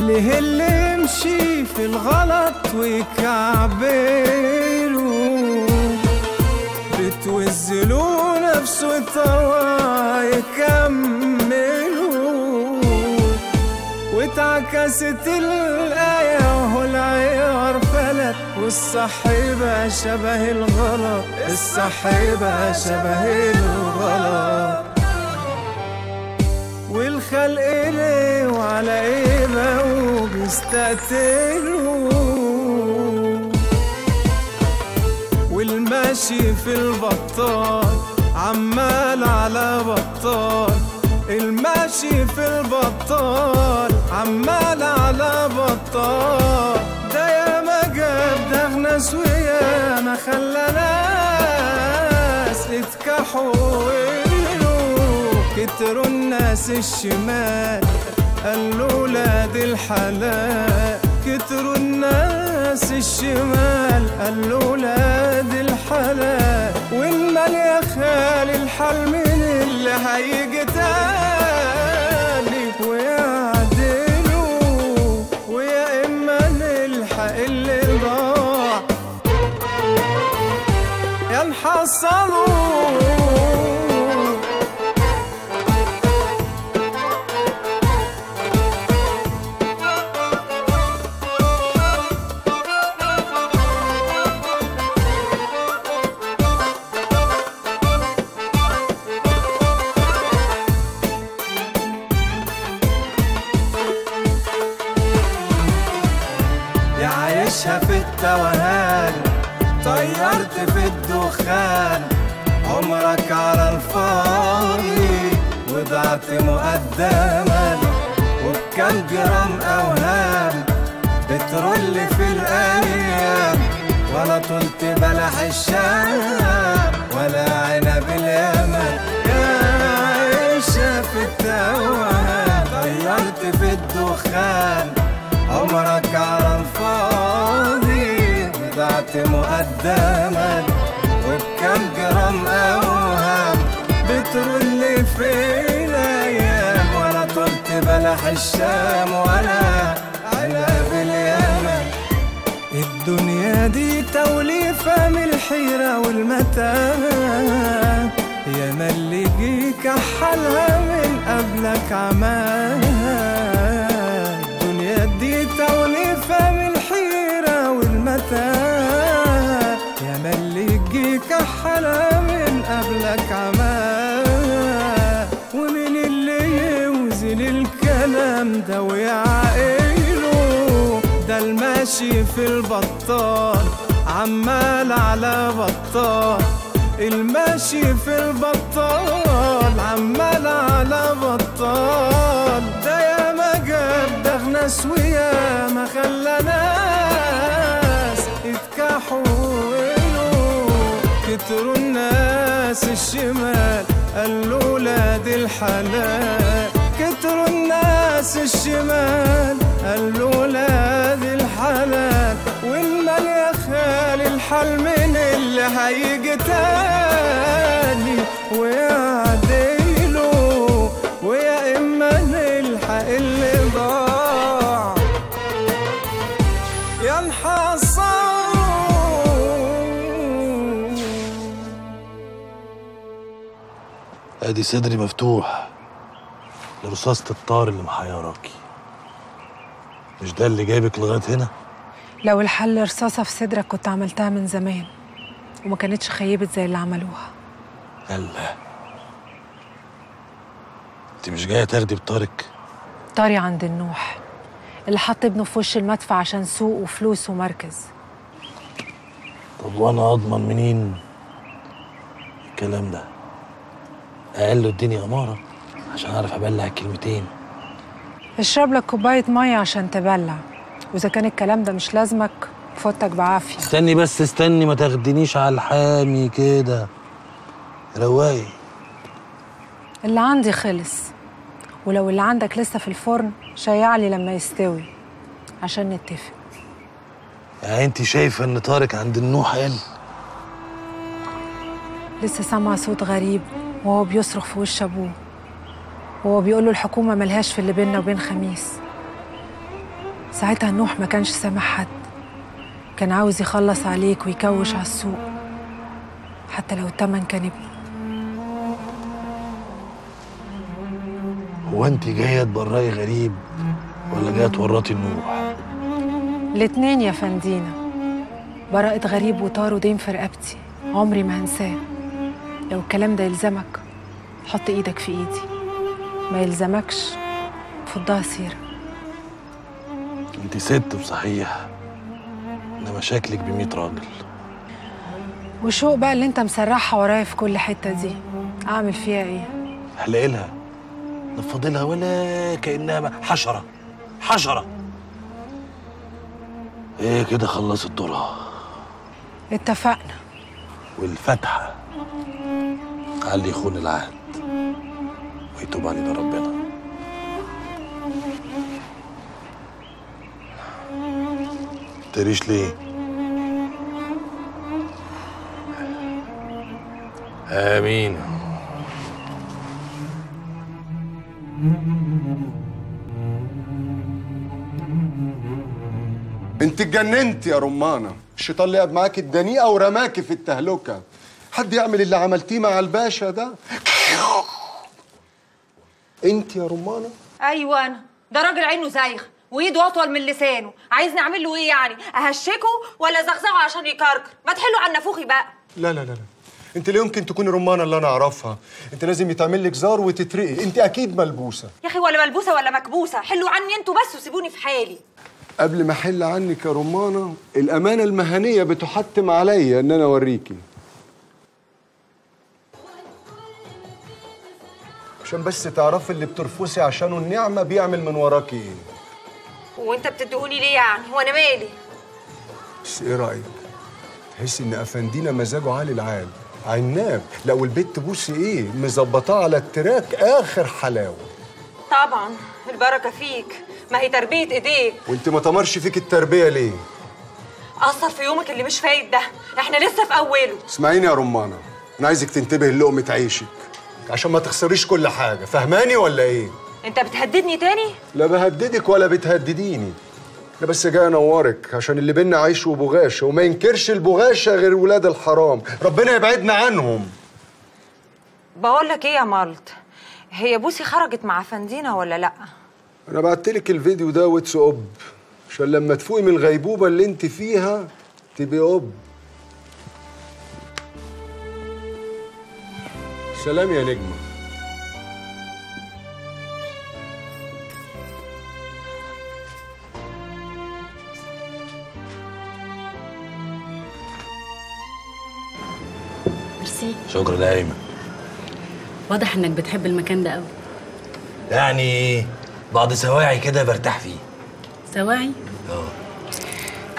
ليه اللي يمشي في الغلط ويكعبله بتوزلوا نفسه طوا يكملوا، واتعكست الآية وهو العيار فلت، والصح بقى شبه الغلط، الصح بقى شبه الغلط. والخلق ليه وعلى ايه بقوا بيستقتلوا، والماشي في البطال عمال على بطال، الماشي في البطال عمال على بطال. ده يا ما جاب دغ ناس ويا ما خلى ناس اتكحوا، كتروا الناس الشمال قالوا ولاد الحلال، كتروا الناس الشمال قالوا ولاد الحلال. والمال يا خالي الحل من اللي هيجي تاني ويعدلوا، ويا اما نلحق اللي ضاع يا نحصلوا. في التوهان طيرت في الدخان، عمرك على الفاضي وضعت مقدما، وبكم جرام اوهام بترول في الايام، ولا طلت بلح الشام ولا عنب اليمن. يا عايشة في التوهان طيرت في الدخان، عمرك على الفاضي ضعت مقدما، وبكم جرام اوهام بترول في الايام، ولا طلت بلح الشام ولا عنب اليمن. الدنيا دي توليفة من الحيرة والمتاهة، يا ما اللي جيك حالها من قبلك عماها. دي توليفة من الحيرة والمتاهة، يا ما اللي يجيك حلا من قبلك عماه. ومن اللي يوزن الكلام ده ويعقله، ده الماشي في البطال عمال على بطال، الماشي في البطال عمال على بطال. ده يا ما جاب دغ ناس ويا ما خلى ناس اتكحوا، كتروا الناس الشمال قالوا ولاد الحلال، كتروا الناس الشمال قالوا ولاد الحلال. والمال يا خالي الحل من اللي هيجي تاني ويعدلوا، ويا اما نلحق اللي ضاع يا نحصلوا. ادي صدري مفتوح لرصاصة الطار اللي محيراكي، مش ده اللي جايبك لغايه هنا؟ لو الحل رصاصة في صدرك كنت عملتها من زمان، وما كانتش خيبت زي اللي عملوها. يلا انت مش جايه تاخدي بطارق؟ طاري عند النوح اللي حط ابنه في وش المدفع عشان سوق وفلوس ومركز. طب وانا اضمن منين الكلام ده؟ اقل له اديني اماره عشان اعرف ابلع الكلمتين. اشرب لك كوبايه ميه عشان تبلع، واذا كان الكلام ده مش لازمك فوتك بعافيه. استني بس استني، ما تاخدنيش على الحامي كده، رواقي. اللي عندي خلص، ولو اللي عندك لسه في الفرن شيعلي لما يستوي عشان نتفق. يعني انت شايفه ان طارق عند النوح قال؟ لسه سامعه صوت غريب وهو بيصرخ في وش ابوه، وهو بيقول له الحكومه ملهاش في اللي بيننا وبين خميس. ساعتها نوح ما كانش سامح حد، كان عاوز يخلص عليك ويكوش على السوق حتى لو التمن كان ابنه. هو انت جايه تبرئي غريب ولا جايه تورطي نوح؟ الاتنين يا فندينا. براءة غريب وطار ودين في رقبتي عمري ما هنساه. لو الكلام ده يلزمك حط ايدك في ايدي، ما يلزمكش فضها سيرة. انت ست بصحيح، انما شكلك ب100 راجل. وشوق بقى اللي انت مسرحها ورايا في كل حتة دي، اعمل فيها ايه؟ احلقي لها، نفضي لها ولا كأنها حشرة حشرة. ايه كده خلصت دورها. اتفقنا. والفاتحة على اللي يخون العهد ويتوب علينا ربنا. تريش ليه؟ آمين. انت اتجننت يا رمانة. الشيطان لعب معاك الدنيئة ورماكي في التهلكة. حد يعمل اللي عملتيه مع الباشا ده؟ انت يا رمانة؟ ايوه انا. ده راجل عينه زايغ وايده اطول من لسانه، عايزني اعمل له ايه يعني؟ اهشكه ولا زغزغه عشان يكركر؟ ما تحلوا عن نافوخي بقى. لا لا لا لا، انت لا يمكن تكوني رمانة اللي انا اعرفها. انت لازم يتعمل لك زار وتترقي. انت اكيد ملبوسة يا اخي. ولا ملبوسه ولا مكبوسه، حلوا عني انتوا بس وسيبوني في حالي. قبل ما احل عنك يا رمانة، الامانة المهنية بتحتم عليا ان انا اوريكي، عشان بس تعرفي اللي بترفسي عشانه النعمة بيعمل من وراكي ايه. وانت بتدهوني ليه يعني؟ هو انا مالي؟ بس ايه رأيك؟ تحسي ان افندينا مزاجه عالي العال، عناب. لا والبت بوسي ايه، مظبطاه على التراك اخر حلاوة. طبعا البركه فيك، ما هي تربيه ايديك. وانت ما تمرش فيك التربية ليه؟ اثر في يومك اللي مش فايت ده، احنا لسه في اوله. اسمعيني يا رمانة، انا عايزك تنتبه للقمة عيشك عشان ما تخسريش كل حاجة، فهماني ولا ايه؟ انت بتهددني تاني؟ لا بهددك ولا بتهدديني، انا بس جاي انورك عشان اللي بينا عيش وبغاشة، وما ينكرش البغاشة غير ولاد الحرام، ربنا يبعدنا عنهم. بقول لك ايه يا مالت، هي بوسي خرجت مع فندينا ولا لا؟ انا بعتلك الفيديو ده واتس اب عشان لما تفوقي من الغيبوبة اللي انت فيها تبقي اب. سلام يا نجمة. ميرسي. شكرا يا ايمن. واضح انك بتحب المكان ده قوي. يعني بعض سواعي كده برتاح فيه. سواعي؟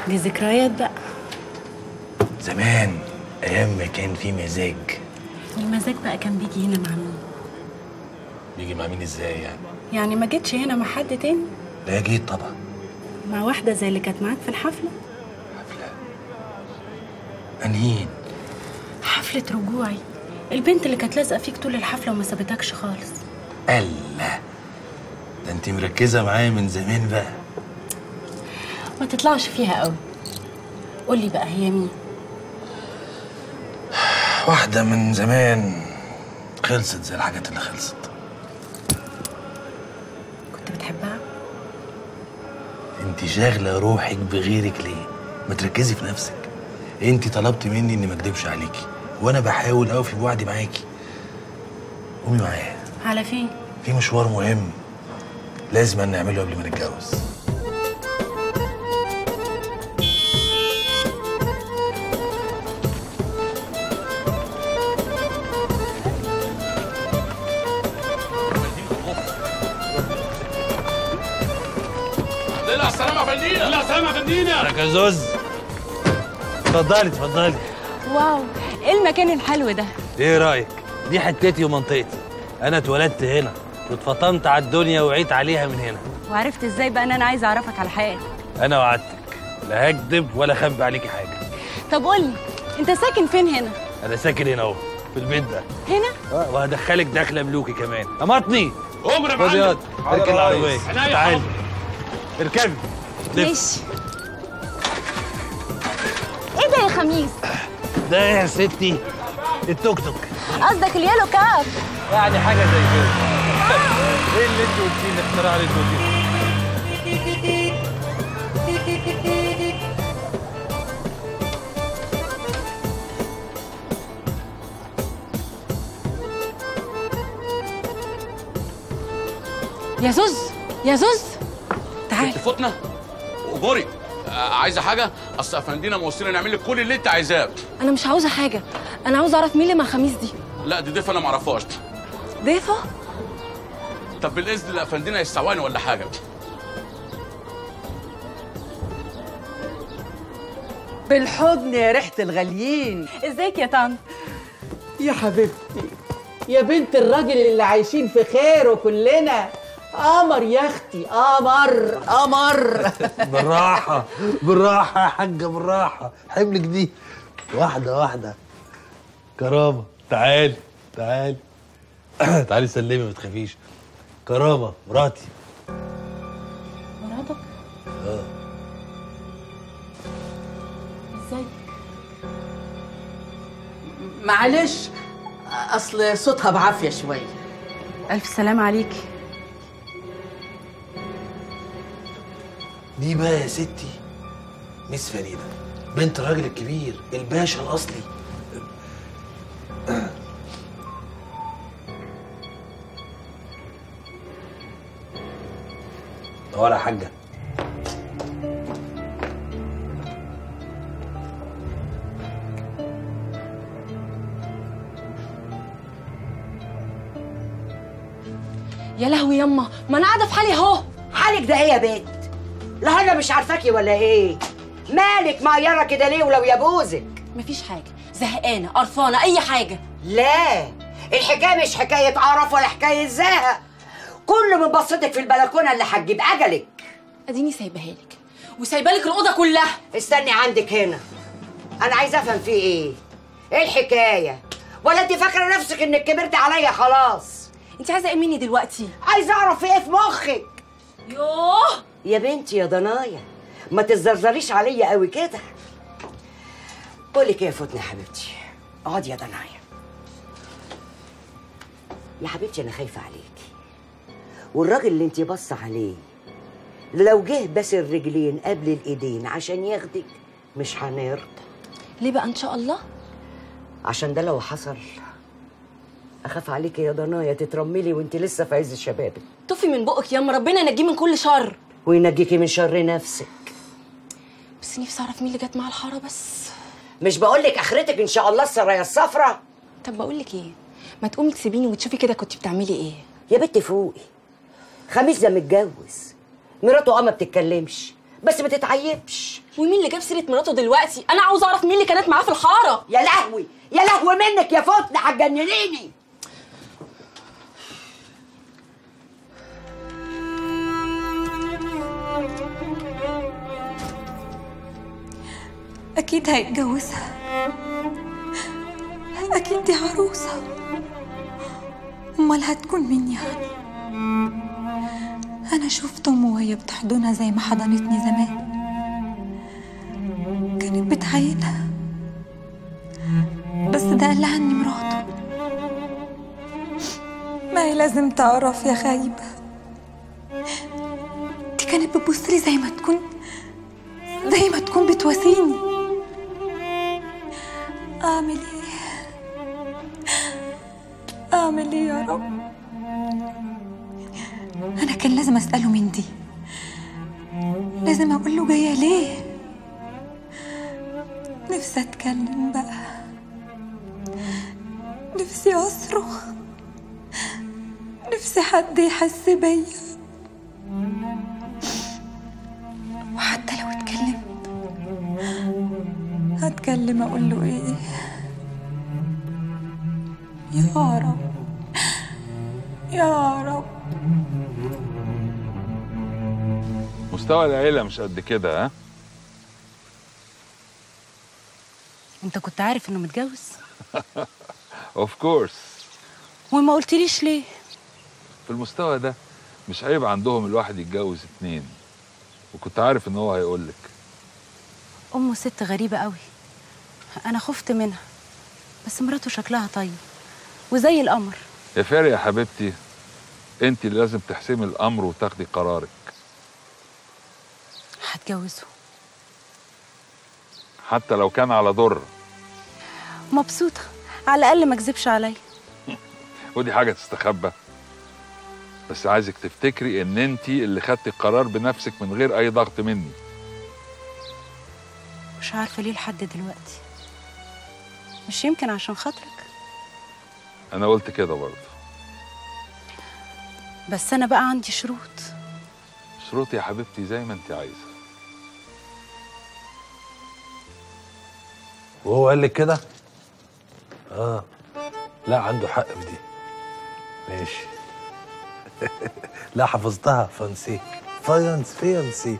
دي ذكريات بقى. زمان ايام ما كان في مزاج. والمزاج بقى كان بيجي هنا مع مين؟ بيجي مع مين ازاي يعني؟ يعني ما جيتش هنا مع حد تاني؟ لا جيت طبعا. مع واحدة زي اللي كانت معاك في الحفلة؟ حفلة؟ انهين؟ حفلة رجوعي، البنت اللي كانت لازقة فيك طول الحفلة وما سابتكش خالص. الله، ده انت مركزة معايا من زمان بقى. ما تطلعش فيها قوي. قولي بقى هي مين؟ واحدة من زمان خلصت زي الحاجات اللي خلصت. كنت بتحبها؟ انت شاغلة روحك بغيرك ليه؟ ما تركزي في نفسك. انت طلبت مني اني ما اكدبش عليكي، وانا بحاول اوفي بوعدي معاكي. قومي معايا. على فين؟ في مشوار مهم لازم نعمله قبل ما نتجوز. السلامة يا فندينا. لا سلامة يا فندينا. ركزوز. اتفضلي اتفضلي. واو، ايه المكان الحلو ده؟ ايه رايك؟ دي حتتي ومنطقتي. انا اتولدت هنا واتفطمت على الدنيا وعيت عليها من هنا. وعرفت ازاي بقى ان انا عايزه اعرفك على حقيقتك؟ انا وعدتك لا هكدب ولا اخبي عليكي حاجه. طب قولي، انت ساكن فين هنا؟ انا ساكن هنا اهو في البيت ده. هنا؟ وهدخلك دخله ملوكي كمان. امطني. عمر يا معلم. اركب العربيه. تعالي اركبي. ماشي. ايه ده يا خميس؟ ده يا ستي التوك توك. قصدك اليالو كاب؟ يعني حاجه زي كده. ايه اللي انت قلتيه اللي اخترع عليه التوك؟ يا زوز يا زوز تعال. فتنة وجوري عايزه حاجه؟ اصل افندينا موصينا نعمل لك كل اللي انت عايزاه. انا مش عاوزه حاجه، انا عاوزه اعرف مين اللي مع خميس دي. لا دي ضيفه انا ما اعرفهاش. ضيفه؟ طب بالاذن لافندينا يستواني ولا حاجه. بالحضن يا ريحة الغاليين. ازيك يا طنط؟ يا حبيبتي يا بنت الراجل اللي عايشين في خيره كلنا. قمر يا اختي، قمر قمر. بالراحه بالراحه يا حاجه، بالراحه. حملك دي واحده واحده. كرامه تعالي تعالي. تعالي سلمي ما تخافيش. كرامه مراتي. مراتك؟ ازيك؟ معلش اصل صوتها بعافيه شويه. الف سلام عليكي. دي بقى يا ستي ميس فريده، بنت الراجل الكبير الباشا الاصلي. طوال يا حاجه. يا لهوي يما، ما انا قاعده في حالي اهو. حالك ده ايه يا بنت؟ لا انا مش عارفاكي ولا ايه؟ مالك معيره كده ليه ولو يبوزك؟ مفيش حاجه، زهقانه قرفانه اي حاجه. لا الحكايه مش حكايه قرف ولا حكايه زهق، كل من بصتك في البلكونه اللي هتجيب اجلك. اديني سايباها لك وسايبه لك الاوضه كلها. استني عندك هنا، انا عايزه افهم في ايه؟ ايه الحكايه؟ ولا انت فاكره نفسك انك كبرت عليا خلاص؟ انت عايزه ايه مني دلوقتي؟ عايزه اعرف ايه في مخك. يوه يا بنتي يا ضنايا ما تزرزريش عليا قوي كده. بقولك ايه يا فتنة يا حبيبتي، اقعدي يا ضنايا. يا حبيبتي انا خايفه عليكي، والراجل اللي انت باصه عليه لو جه بس الرجلين قبل الايدين عشان ياخدك مش هنرضى. ليه بقى ان شاء الله؟ عشان ده لو حصل اخاف عليكي يا ضنايا تترملي وانت لسه في عز شبابك. طفي من بقك ياما، ربنا ينجيه من كل شر وينجيكي من شر نفسك. بس نفسي اعرف مين اللي جت مع الحاره بس. مش بقولك اخرتك ان شاء الله السرايا الصفرا؟ طب بقولك ايه، ما تقومي تسيبيني وتشوفي كده كنت بتعملي ايه. يا بنتي فوقي، خميس ده متجوز، مراته ما بتتكلمش بس ما تتعيبش. ومين اللي جاب سيره مراته دلوقتي؟ انا عاوزه اعرف مين اللي كانت معاه في الحاره. يا لهوي يا لهوي منك يا فتنة، هتجننيني. أكيد هيتجوزها، أكيد دي عروسة، أمال هتكون مين يعني؟ أنا شفت أمه وهي بتحضنها زي ما حضنتني زمان، كانت بتعينها، بس ده قال لها إني مراته. ما هي لازم تعرف يا خايبة، دي كانت بتبصلي زي ما تكون بتواسيني. أعمل إيه يا رب؟ أنا كان لازم أسأله مين دي، لازم أقول له جاية ليه. نفسي أتكلم بقى، نفسي أصرخ، نفسي حد يحس بيا، وحتى لو اتكلمت هتكلم أقول له إيه؟ يا رب يا رب. مستوى العيلة مش قد كده. ها؟ انت كنت عارف انه متجوز؟ اوف كورس. وما قلتليش ليه؟ في المستوى ده مش عيب عندهم الواحد يتجوز 2. وكنت عارف ان هو هيقول لك. امه ست غريبه قوي، انا خفت منها، بس مراته شكلها طيب وزي القمر. يا فارق يا حبيبتي، انت اللي لازم تحسمي الامر وتاخدي قرارك. هتجوزه حتى لو كان على ضر. مبسوطه، على الاقل ما كذبش عليا. ودي حاجه تستخبى؟ بس عايزك تفتكري ان انت اللي خدتي القرار بنفسك من غير اي ضغط مني. مش عارفه ليه لحد دلوقتي. مش يمكن عشان خاطرك؟ انا قلت كده برضه. بس انا بقى عندي شروط. شروط يا حبيبتي زي ما انت عايزه. وهو قال لك كده؟ لا عنده حق في دي. ماشي. لا حفظتها. فيانسي.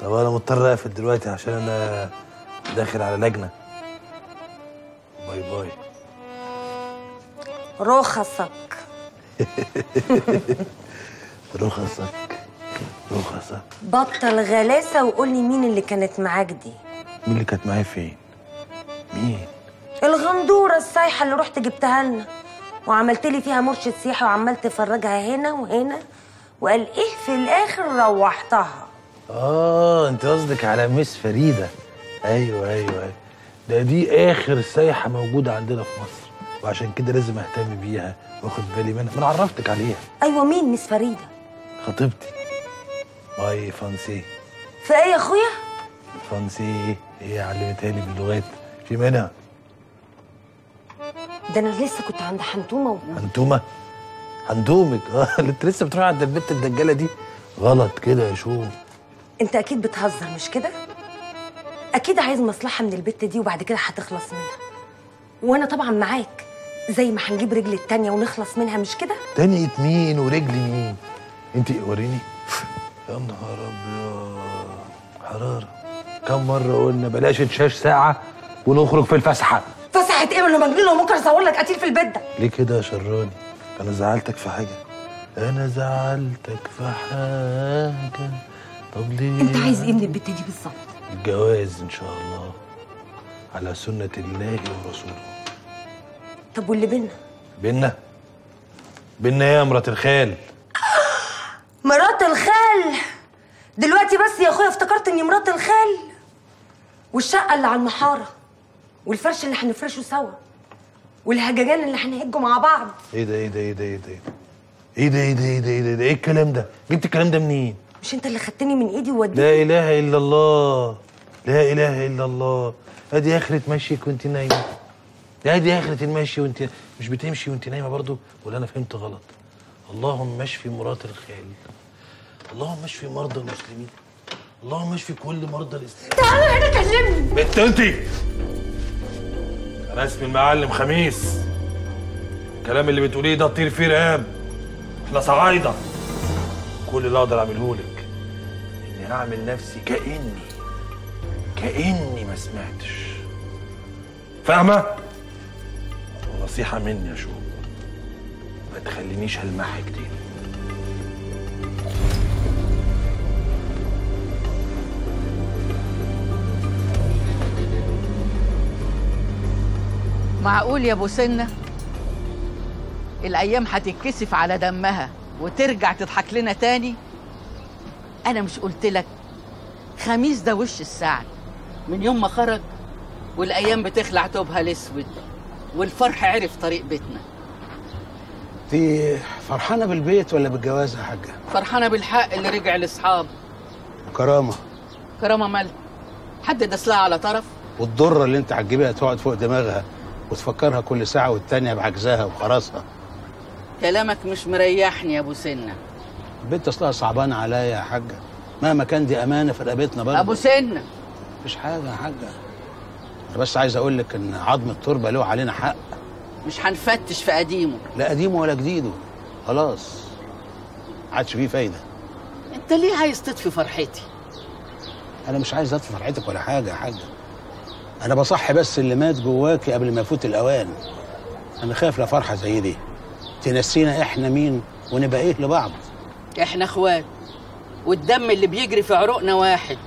طب انا مضطر اقفل دلوقتي عشان انا داخل على لجنه. باي باي. رخصك. رخصك. بطل غلاسه وقول لي مين اللي كانت معاك دي. مين اللي كانت معايا فين؟ مين؟ الغندوره السايحه اللي رحت جبتها لنا وعملت لي فيها مرشد سياحي وعمال تفرجها هنا وهنا، وقال ايه في الاخر روحتها. انت قصدك على مس فريده. ايوه. دي اخر سايحه موجوده عندنا في مصر، وعشان كده لازم اهتم بيها واخد بالي منها. انا عرفتك عليها. ايوه، مين مس فريده؟ خطيبتي. باي فانسي. في ايه يا اخويا؟ فانسي هي علمتها لي باللغات، في منها. ده انا لسه كنت عند حنتومه حنتومك. انت لسه بتروح عند البت الدجاله دي؟ غلط كده يا شو. انت اكيد بتهزر مش كده؟ اكيد عايز مصلحه من البت دي وبعد كده هتخلص منها، وانا طبعا معاك، زي ما هنجيب رجل التانيه ونخلص منها مش كده؟ تانية مين ورجل مين؟ انت وريني. يا نهار ابيض، حراره. كم مره قلنا بلاش تشاش ساعه ونخرج في الفسحه. فسحه ايه؟ انا مجنون وممكن اصور لك قتيل في البيت ده. ليه كده يا شراني؟ انا زعلتك في حاجه؟ طب ليه؟ انت عايز ايه من البت دي بالظبط؟ الجواز ان شاء الله على سنه الله ورسوله. طب واللي بينا؟ بينا يا مرات الخال. مرات الخال؟ دلوقتي بس يا اخويا افتكرت اني مرات الخال. والشقه اللي على المحاره والفرش اللي هنفرشه سوا والهججان اللي هنهجوا مع بعض. ايه الكلام ده؟ جبت الكلام ده منين؟ مش انت اللي خدتني من ايدي ووديتني؟ لا اله الا الله. ادي اخرة مشيك وانت نايمه. ادي اخرة المشي وانت مش بتمشي وانت نايمه برضو، ولا انا فهمت غلط؟ اللهم اشفي مرات الخال، اللهم اشفي مرضى المسلمين، اللهم اشفي كل مرضى الاسلام. تعالى هنا كلمني. بنت انتي، انا اسمي المعلم خميس. الكلام اللي بتقوليه ده طير فيه رقاب. احنا صعايده. كل اللي اقدر اعمله لك اني اعمل نفسي كاني ما سمعتش. فاهمه؟ نصيحه مني يا شو، ما تخلينيش هلمحك تاني. معقول يا ابو سنه الايام هتتكسف على دمها وترجع تضحك لنا تاني؟ انا مش قلت لك خميس ده وش السعد من يوم ما خرج والايام بتخلع توبها الاسود والفرح عرف طريق بيتنا. انت فرحانه بالبيت ولا بالجواز يا حاجه؟ فرحانه بالحق اللي رجع لاصحابه. كرامه مال حد دسلها على طرف؟ والضره اللي انت هتجيبها تقعد فوق دماغها وتفكرها كل ساعه والتانيه بعجزها وخراسها. كلامك مش مريحني يا ابو سنه. البنت اصلها صعبانه عليا يا حاجه، مهما كان دي امانه في رقبتنا برضه. ابو سنه مفيش حاجه يا حاجه، انا بس عايز اقول لك ان عظم التربه له علينا حق. مش هنفتش في قديمه. لا قديمه ولا جديده، خلاص عادش فيه فايده. انت ليه عايز تطفي فرحتي؟ انا مش عايز اطفي فرحتك ولا حاجه يا حاجه، انا بصحي بس اللي مات جواكي قبل ما يفوت الاوان. انا خايف لفرحه زي دي تنسينا احنا مين ونبقى ايه لبعض. احنا اخوات والدم اللي بيجري في عروقنا واحد،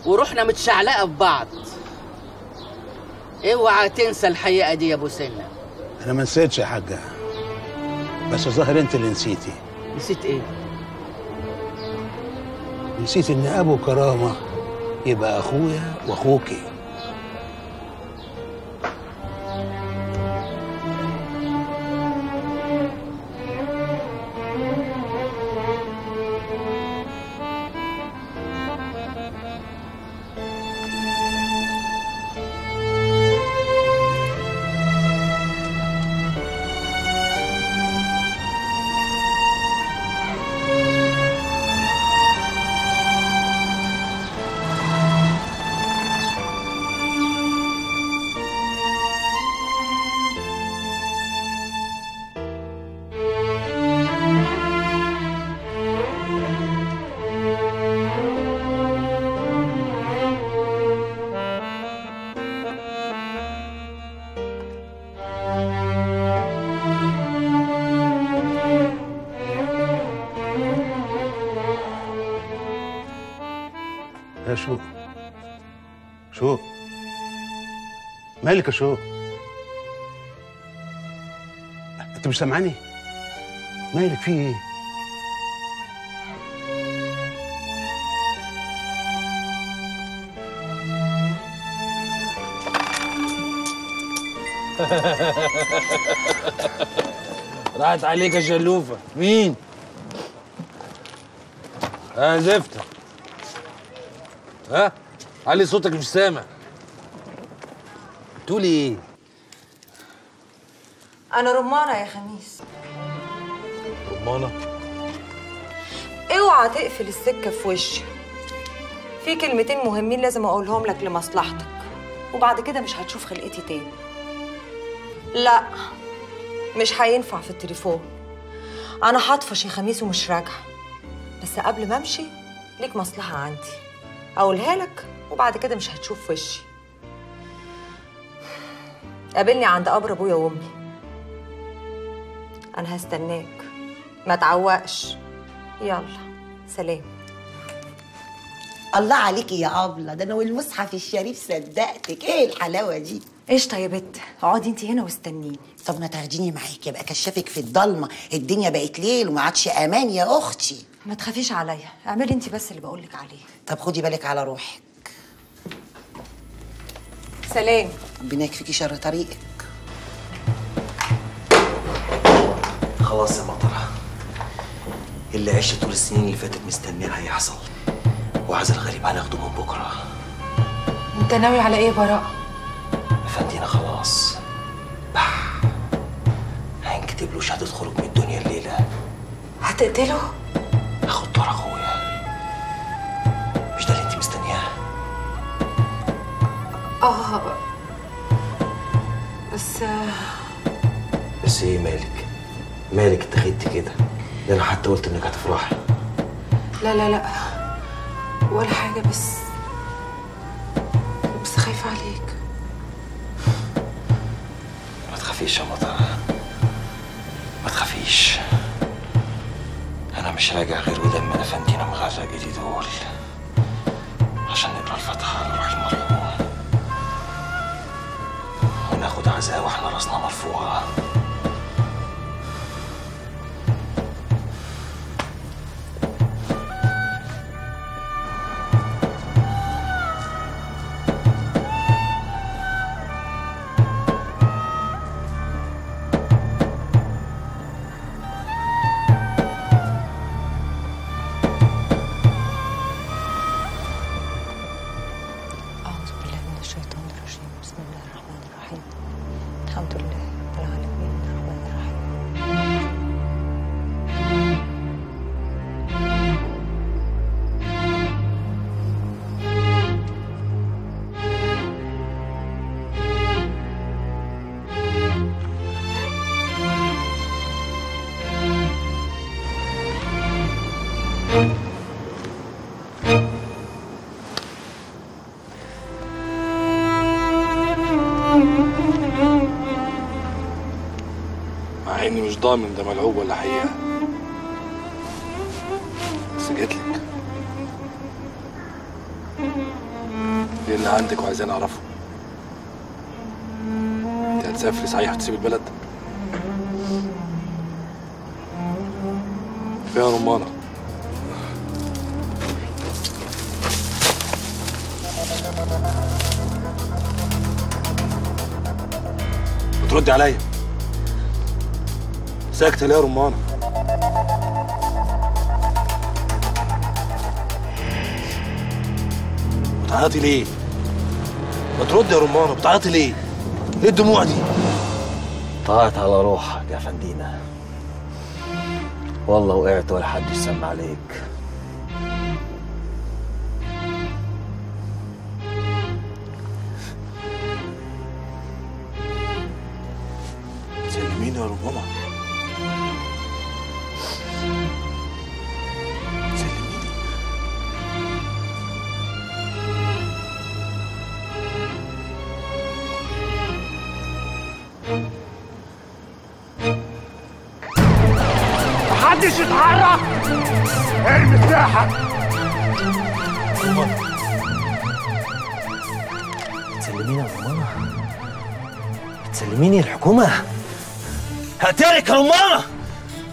وروحنا متشعلقه في بعض. اوعى تنسى الحقيقه دي يا ابو سنه. انا ما نسيتش يا حاجه، بس الظاهر انت اللي نسيتي. نسيت ايه؟ نسيت ان ابو كرامه يبقى اخويا واخوكي. يا شو مالك يا شو؟ انت مش سامعاني؟ مالك في ايه؟ راحت عليك يا شلوفه. مين؟ زفته. ها؟ علي صوتك مش سامع. تقولي ايه؟ انا رمانه يا خميس. رمانه؟ اوعى تقفل السكه في وشي. في كلمتين مهمين لازم اقولهم لك لمصلحتك، وبعد كده مش هتشوف خلقتي تاني. لا، مش هينفع في التليفون. انا هطفش يا خميس ومش راجعه، بس قبل ما امشي ليك مصلحه عندي اقولها لك، وبعد كده مش هتشوف وشي. قابلني عند قبر ابويا وامي. انا هستناك، ما تعوقش. يلا سلام. الله عليكي يا أبلة، ده انا والمصحف الشريف صدقتك. ايه الحلاوه دي؟ قشطه يا بت، اقعدي انت هنا واستنيني. طب ما تاخديني معاكي، ابقى كشافك في الضلمه. الدنيا بقت ليل وما عادش امان يا اختي. ما تخافيش عليا، اعملي انت بس اللي بقولك عليه. طب خدي بالك على روحك. سلام. ربنا يكفيكي شر طريقك. خلاص يا مطرة، اللي عشت طول السنين اللي فاتت مستنيه هيحصل، وعزل الغريب هناخده من بكره. انت ناوي على ايه يا براء؟ افندينا خلاص هنكتب له شهاده خروج من الدنيا الليله. هتقتله؟ اخد طار اخويا. مش ده اللي انت مستنياه؟ بس ايه مالك؟ مالك اتخذتي كده؟ ده انا حتى قلت انك هتفرحي. لا ولا حاجة، بس خايفة عليك. ما تخافيش يا مطر، ما تخافيش. انا مش راجع غير ودم افندينا مغرق ايدي دول عشان نقرا الفاتحه على روح المرحوم وناخد عزاء واحنا راسنا مرفوعه. مع اني مش ضامن ده ملعوب ولا حقيقه، بس جيتلك ايه اللي عندك وعايزين اعرفه؟ انت هتسافري صحيح وتسيب البلد؟ فيها رمانة. بتردي عليا ساكتة ليه يا رمانة؟ بتعيطي ليه؟ ما تردي يا رمانة، بتعيطي ليه؟ ايه الدموع دي؟ طلعت على روحك يا فندينا، والله وقعت ولا حد يسمع عليك. سلميني يا رمانة، محدش يتحرك، ارمي سلاحك. تسلميني يا رمانة، تسلميني الحكومة. هقتلك يا رمانة،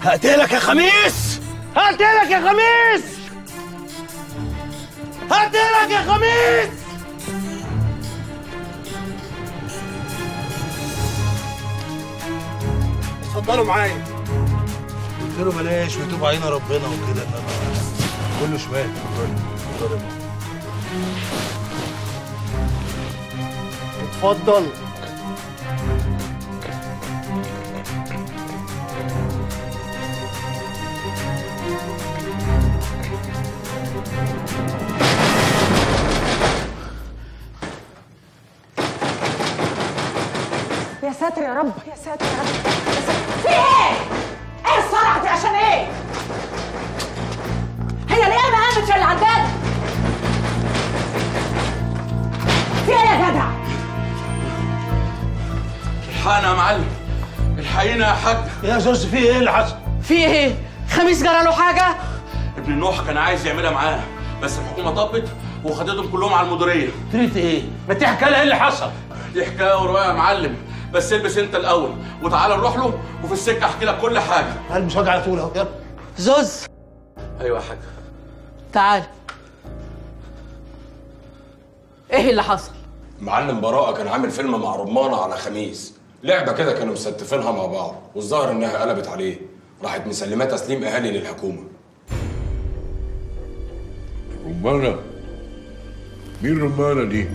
هقتلك يا خميس، هقتلك يا خميس، هقتلك يا خميس. اتفضلوا معايا. قلت له بلاش ويتوب علينا ربنا وكده، انما كله شمال. اتفضل. يا ساتر يا رب، يا ساتر يا رب، يا ساتر. في ايه؟ ايه الصرعه دي عشان ايه؟ هي ليه ما قامتش اللي عندنا؟ في ايه يا جدع؟ الحقنا يا معلم، الحقينا يا حاج. يا زوز في ايه اللي حصل؟ في ايه؟ خميس جرى له حاجه؟ ابن نوح كان عايز يعملها معاه، بس الحكومه طبت وخدتهم كلهم على المديريه. تريد ايه؟ ما تحكي لها ايه اللي حصل؟ دي حكايه وروايه يا معلم، بس البس انت الاول وتعالى نروح له وفي السكه احكي لك كل حاجه. البس وجع على طول اهو. يلا زوز. ايوه يا حاج. تعال. ايه اللي حصل؟ معلم براءة كان عامل فيلم مع رمانة على خميس، لعبة كده كانوا مستفينها مع بعض، والظاهر انها قلبت عليه، راحت مسلمة تسليم اهالي للحكومة. رمانة؟ مين رمانة دي؟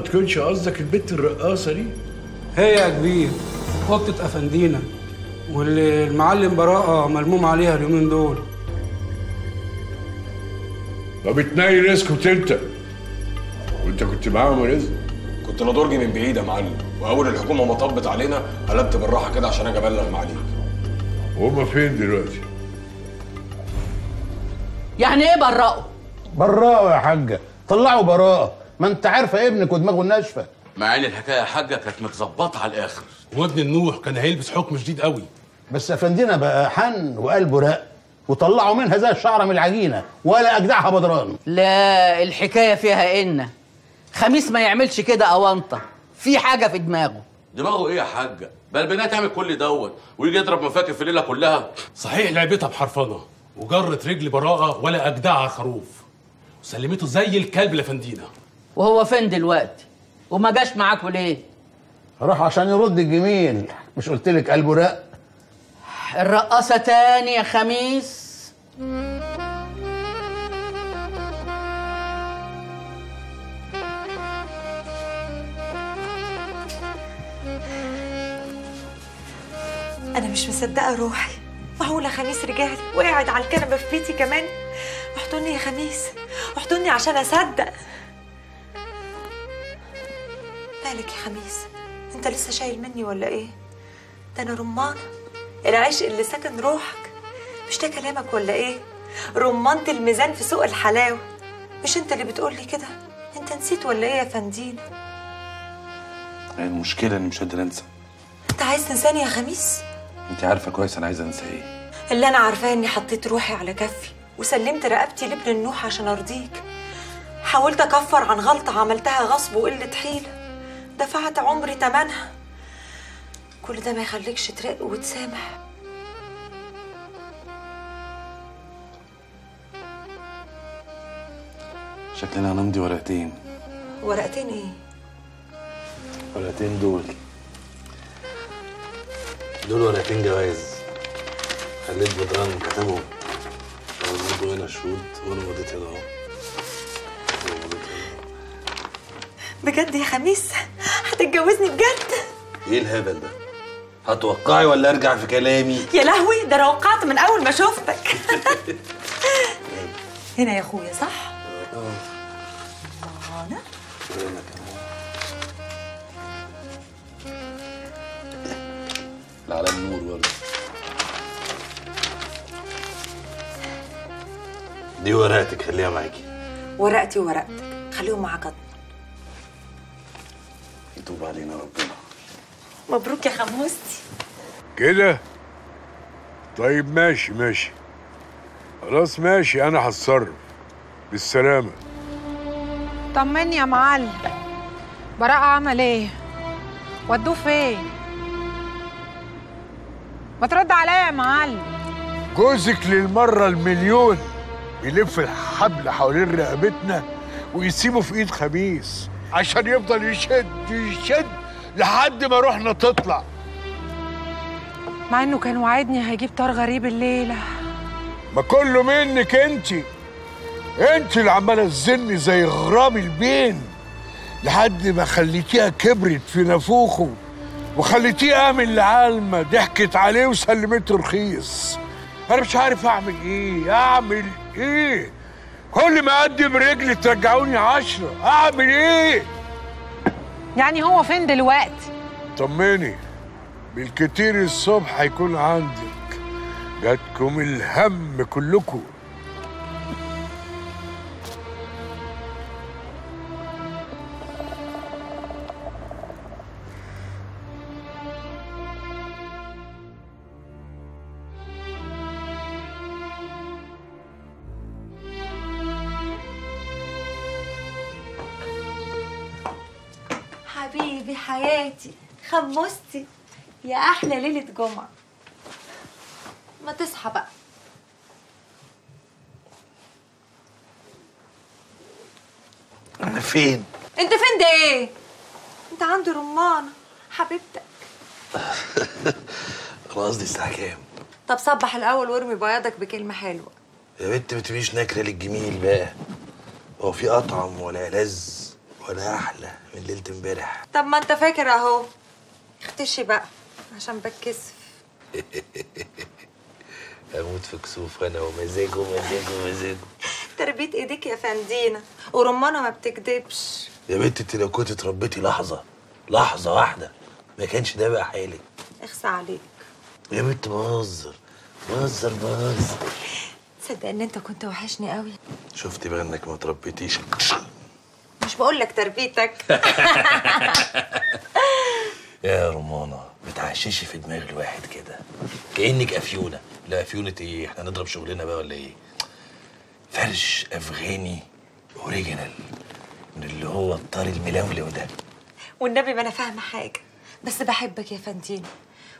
تكونش قصدك البت الرقاصة دي؟ هي يا كبير خطة أفندينا، واللي المعلم براءة ملموم عليها اليومين دول. طب اتنين اسكت انت، وانت كنت معاهم يا رزق؟ كنت نضرجي من بعيد يا معلم، واول الحكومة ما طبت علينا قلبت بالراحة كده عشان اجي ابلغ معاليك. وهما فين دلوقتي؟ يعني ايه براءوا؟ براءوا يا حاجة، طلعوا براءة، ما انت عارفة ابنك ودماغه ناشفة. مع ان الحكايه يا حاجه كانت متظبطه على الاخر، وابن النوح كان هيلبس حكم شديد قوي، بس افندينا بقى حن وقلبه رق، وطلعوا منها زي الشعره من العجينه ولا اجدعها بدران. لا، الحكايه فيها ان خميس ما يعملش كده اونطه، في حاجه في دماغه. دماغه ايه يا حاجه؟ بقى البنات تعمل كل دوت ويجي يضرب مفاكر في الليله كلها. صحيح لعبتها بحرفنه وجرت رجل براءه ولا اجدعها خروف، وسلمته زي الكلب لفندينا. وهو فين دلوقتي؟ وما جاش معاكوا ليه؟ راح عشان يرد الجميل، مش قلت لك قلبه رق؟ الرقاصه تاني يا خميس. أنا مش مصدقة روحي، معقولة خميس رجعلي وقاعد على الكنبة في بيتي كمان؟ احضني يا خميس، احضني عشان أصدق. مالك يا خميس؟ أنت لسه شايل مني ولا إيه؟ ده أنا رمانة، العشق اللي ساكن روحك، مش ده كلامك ولا إيه؟ رمانة الميزان في سوق الحلاوة، مش أنت اللي بتقولي كده؟ أنت نسيت ولا إيه يا فندينا؟ المشكلة إني مش قادر أنسى. أنت عايز تنساني يا خميس؟ أنت عارفة كويس أنا عايز أنسى إيه؟ اللي أنا عارفاه إني حطيت روحي على كفي وسلمت رقبتي لابن النوح عشان أرضيك. حاولت اكفر عن غلطة عملتها غصب وقلة حيلة، دفعت عمري تمنها. كل ده ما يخليكش ترق وتسامح. شكلنا هنمضي ورقتين. ورقتين ايه؟ ورقتين دول ورقتين جواز. خليت بدران كتبهم، موجودوا هنا شهود وانا مضيت هنا اهو. بجد يا خميس هتتجوزني بجد؟ ايه الهبل ده؟ هتوقعي ولا ارجع في كلامي؟ يا لهوي، ده انا وقعت من اول ما شفتك. هنا يا اخويا صح؟ انا على النور برضه. دي ورقتك خليها معاكي. ورقتي وورقتك خليهم معاك. يتوب علينا ربنا. مبروك يا خموستي. كده طيب ماشي خلاص ماشي، انا هتصرف. بالسلامه. طمني يا معلم، براء عمل ايه؟ ودوه فين؟ ما ترد عليا يا معلم. جوزك للمره المليون يلف الحبل حوالين رقبتنا ويسيبه في ايد خميس عشان يفضل يشد لحد ما روحنا تطلع. مع انه كان وعدني هيجيب طار غريب الليله. ما كله منك انت اللي عماله تزني زي غرام البين لحد ما خليتيها كبرت في نافوخه وخليتيه امن لعالمه ضحكت عليه وسلمته رخيص. انا مش عارف اعمل ايه. كل ما اقدم رجلي ترجعوني 10. اعمل ايه؟ يعني هو فين دلوقتي؟ طمني، بالكتير الصبح هيكون عندك. جاتكم الهم كلكم. حبيبي حياتي خمستي يا احلى ليله جمعه. ما تصحى بقى. انا فين؟ انت فين ده ايه؟ انت عند رمانه حبيبتك. انا قصدي الساعه كام؟ طب صبح الاول وارمي بياضك بكلمه حلوه. يا بنت ما تبقيش ناكره للجميل بقى. هو في اطعم ولا ألذ ولا احلى من ليله امبارح؟ طب ما انت فاكر اهو. اختشي بقى عشان بتكسف. اموت في كسوف انا ومزاجه. تربية ايديك يا فندينا، ورمانه ما بتكدبش. يا بنت انت لو كنت اتربيتي لحظه واحده ما كانش ده بقى حالك. اخسى عليك يا بنت. بهزر. تصدق ان انت كنت وحشني قوي. شفتي بقى انك ما تربيتيش. مش بقول لك تربيتك. يا رمانه بتعششي في دماغ الواحد كده كانك افيونه. لا افيونه ايه؟ احنا نضرب شغلنا بقى ولا ايه؟ فرش افغاني اوريجينال من اللي هو الطار الملولو ده. والنبي ما انا فاهمه حاجه، بس بحبك يا فندينا،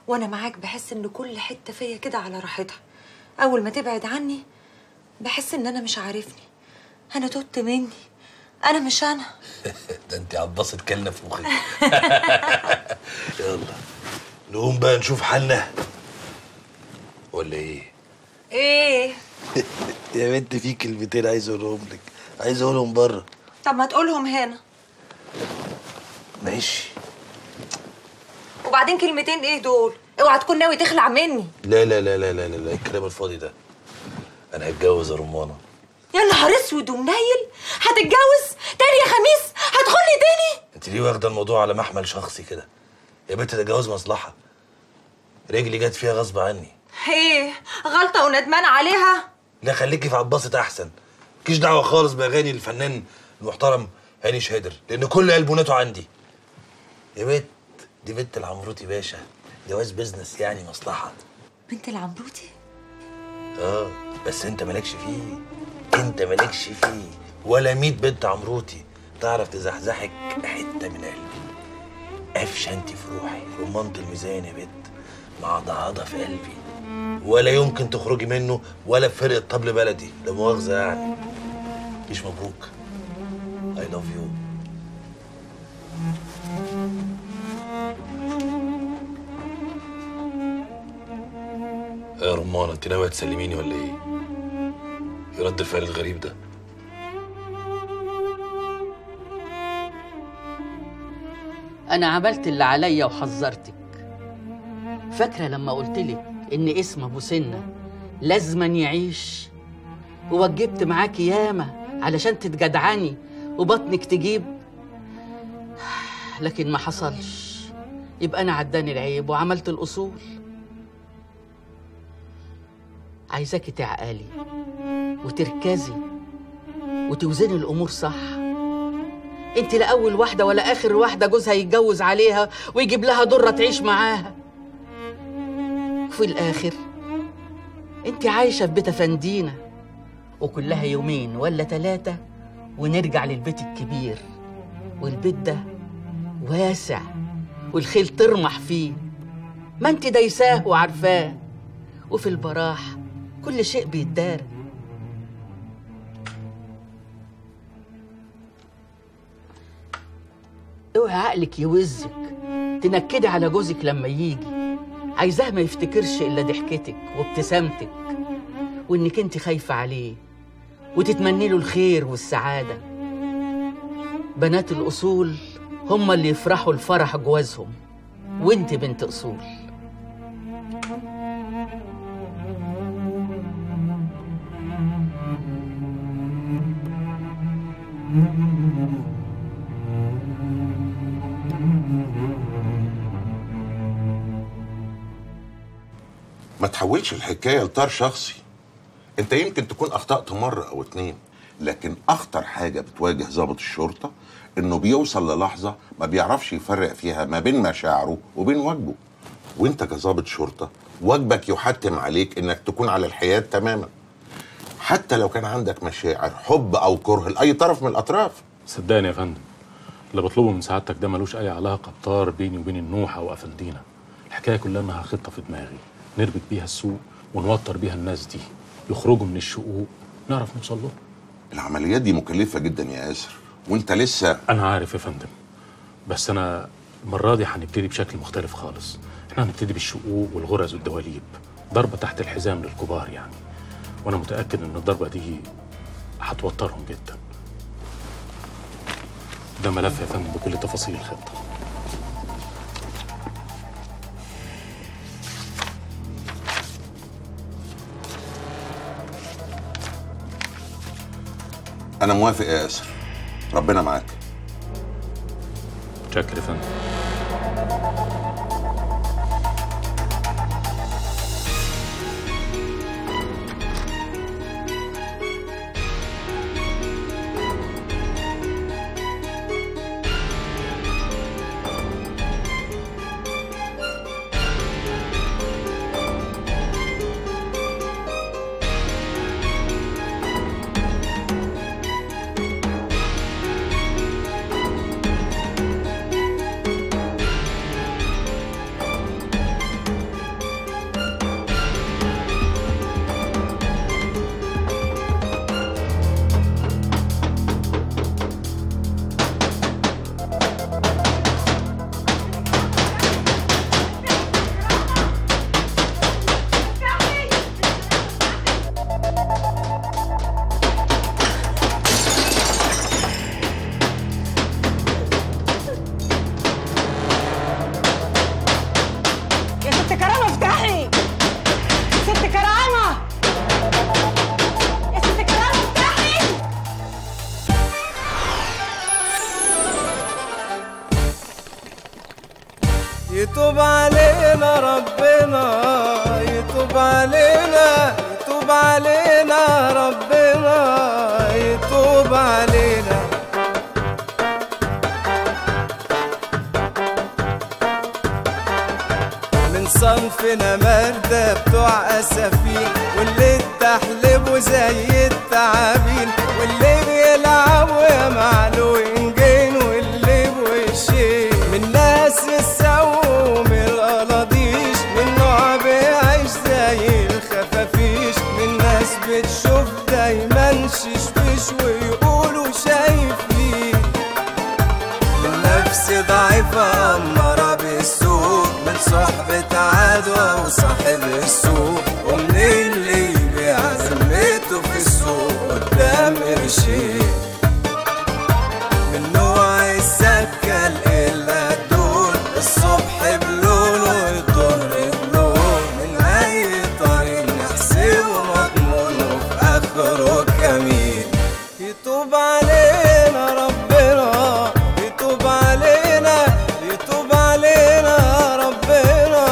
وانا معاك بحس ان كل حته فيا كده على راحتها. اول ما تبعد عني بحس ان انا مش عارفني، انا تهت مني، انا مش انا. ده انت عباصه كلنا في مخك. يلا نقوم بقى نشوف حالنا ولا ايه؟ ايه؟ يا بنت في كلمتين عايز اقولهم لك، عايز اقولهم بره. طب ما تقولهم هنا. ماشي. وبعدين كلمتين ايه دول؟ اوعى تكون ناوي تخلع مني. لا لا لا لا لا لا الكلام الفاضي ده. انا هتجوز يا رمانه. يا نهار اسود ومنيل، هتتجوز تاني يا خميس؟ هتخوني تاني؟ انت ليه واخده الموضوع على محمل شخصي كده؟ يا بنت ده جواز مصلحه. رجلي جت فيها غصب عني. ايه؟ غلطه وندمان عليها؟ لا خليكي في عباسة احسن. مالكيش دعوه خالص باغاني الفنان المحترم هاني شادر، لان كل البوماته عندي. يا بنت دي بنت العمروتي باشا، جواز بيزنس يعني مصلحه. بنت العمروتي؟ بس انت مالكش فيه. ولا 100 بنت عمروتي تعرف تزحزحك حته من قلبي. قفشه انت في روحي، رمانة الميزان يا بت، معضعضه في قلبي، ولا يمكن تخرجي منه ولا بفرقه طبل بلدي، لا مؤاخذه يعني. مش مبروك. I love you. يا رمانة انت ناوية تسلميني ولا ايه؟ ايه رد الفعل الغريب ده؟ أنا عملت اللي عليا وحذرتك. فاكرة لما قلتلك إن اسم أبو سنة لازما يعيش، ووجبت معاكي ياما علشان تتجدعني وبطنك تجيب، لكن ما حصلش. يبقى أنا عداني العيب وعملت الأصول. عايزاكي تعقلي وتركزي وتوزني الأمور صح. انت لا اول واحده ولا اخر واحده جوزها يتجوز عليها ويجيب لها ضره تعيش معاها. وفي الاخر انت عايشه في بيت افندينا، وكلها يومين ولا 3 ونرجع للبيت الكبير، والبيت ده واسع والخيل ترمح فيه، ما انت دايساه وعارفاه، وفي البراح كل شيء بيتدار. اوعي عقلك يوزك تنكدي على جوزك لما يجي. عايزاه ما يفتكرش الا ضحكتك وابتسامتك، وانك انت خايفه عليه وتتمني له الخير والسعاده. بنات الاصول هم اللي يفرحوا الفرح جوازهم، وانت بنت اصول. ما تحولش الحكايه لطار شخصي. انت يمكن تكون اخطأت مره او 2، لكن اخطر حاجه بتواجه ضابط الشرطه انه بيوصل للحظه ما بيعرفش يفرق فيها ما بين مشاعره وبين واجبه. وانت كظابط شرطه واجبك يحتم عليك انك تكون على الحياد تماما، حتى لو كان عندك مشاعر حب او كره لاي طرف من الاطراف. صدقني يا فندم، اللي بطلبه من سعادتك ده ملوش اي علاقه بطار بيني وبين النوح او افندينا. الحكايه كلها انها خطه في دماغي نربك بيها السوق ونوتر بيها الناس دي، يخرجوا من الشقوق نعرف نوصل لهم. العمليات دي مكلفه جدا يا ياسر، وانت لسه. انا عارف يا فندم، بس انا المره دي هنبتدي بشكل مختلف خالص. احنا هنبتدي بالشقوق والغرز والدواليب، ضربه تحت الحزام للكبار يعني، وانا متاكد ان الضربه دي هتوترهم جدا. ده ملف يا فندم بكل تفاصيل الخطه. أنا موافق يا ياسر، ربنا معاك. شكرا يا فندم. يتوب علينا ربنا، يتوب علينا، يتوب علينا ربنا، يتوب علينا. من من صنفنا مردة بتوع أسافين، واللي تحلبه زي التعابين، واللي بيلعبوا يا معلوينجين، واللي بوشين من ناس السوم القلاضيش، من نوع بيعيش زي الخفافيش، من ناس بتشوف دايما ششبش ويقولوا شايفين، من نفس ضعيفة أمارة بالسوق، من صحبة عدوى وصاحب السوق، ومن اللي يبيع ذمته في السوق قدام قرشين، من نوع السكة القلة دول، الصبح بلون والظهر بلون، من أي طريق نحسبه مضمون وفي آخره كمين. يتوب علينا ربنا، يتوب علينا، يتوب علينا ربنا،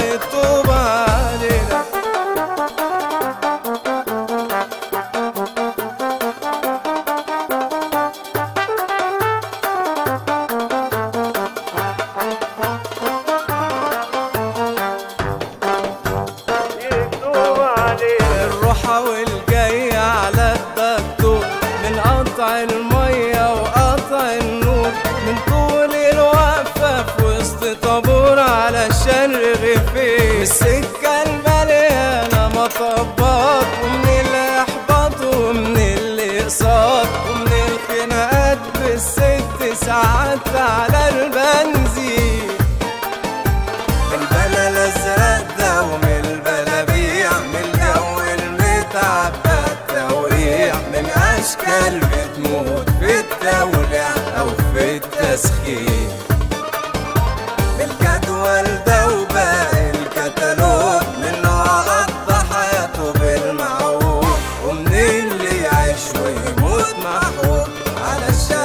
يتوب علينا. الروحة والجاية على الدكتور، من قطع المية وقطع النور، من طول الوقفة في وسط طابور علشان رغيفين، السكة المليانة مطبات، ومن الإحباط ومن الإقساط، ومن الخناقات بالست ساعات على البنزين، البلا الأزرق ده ومن البلابيع، من الجو المتعبى التوريع، من أشكال بتموت في التوليع أو في التسخين، من الجدول ده وباقي الكتالوج، من نوع قضى حياته بالمعروف، ومن اللي يعيش ويموت محروق على الشارع.